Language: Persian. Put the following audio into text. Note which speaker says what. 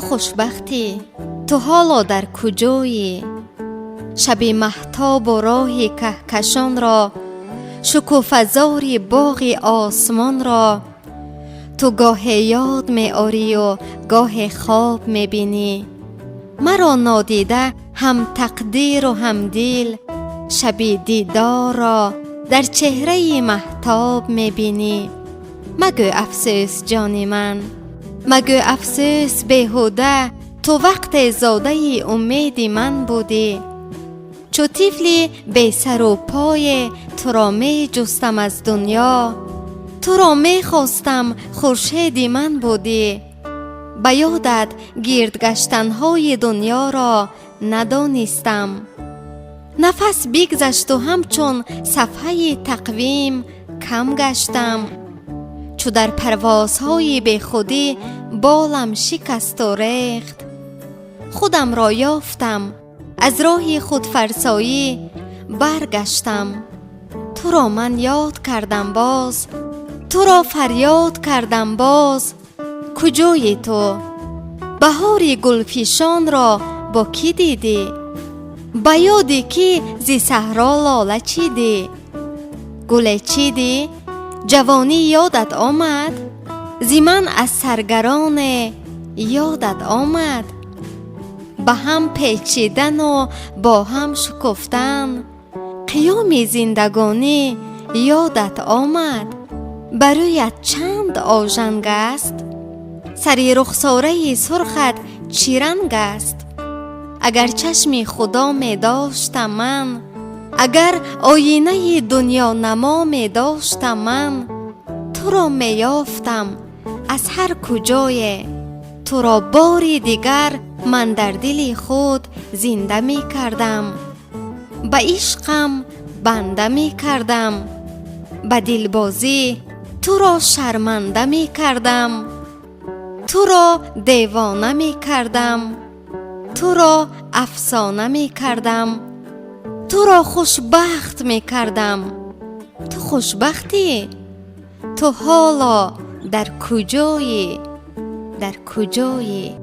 Speaker 1: خوشبختی، تو حالا در کجایی؟ شب مهتاب و راه کهکشان را، شکوفه‌زار باغ آسمان را، تو گاه یاد می آری و گاه خواب می بینی. مرا نادیده هم تقدیر و هم دل، شب دیدار را در چهره مهتاب می بینی. مگو افسوس جان من، مگو افسوس بیهوده، تو وقت زاده امید من بودی. چو طفلی بی سر و پای تو را می جستم از دنیا، تو را می خواستم خورشید من بودی. به یادت گرد گشتنهای دنیا را ندانستم، نفس بگذشت و همچون صفحه تقویم کم گشتم. چو در پروازهای بی خودی بالم شکست و ریخت، خودم را یافتم از راه خودفرسایی برگشتم. تو را من یاد کردم باز، تو را فریاد کردم باز. کجایی تو؟ بهار گلفشان را با کی دیدی؟ به یادی کی ز صحرا لاله چیدی؟ گل چیدی؟ جوانی یادت آمد؟ ز من از سرگران یادت آمد؟ به هم پیچیدن و با هم شکفتن، قیام زندگانی یادت آمد؟ برویت چند آژنگ است؟ سری رخساره سرخت چی رنگ است؟ اگر چشم خدا می داشتم من، اگر آینه دنیا نما می داشتم من، تو را می یافتم از هر کجای. تو را باری دیگر من در دل خود زنده می کردم، به عشقم بنده می کردم، به دلبازی تو را شرمنده می کردم، تو را دیوانه می کردم، تو را افسانه می کردم، تو را خوشبخت می کردم. تو خوشبختی؟ تو حالا در کجایی؟ در کجایی؟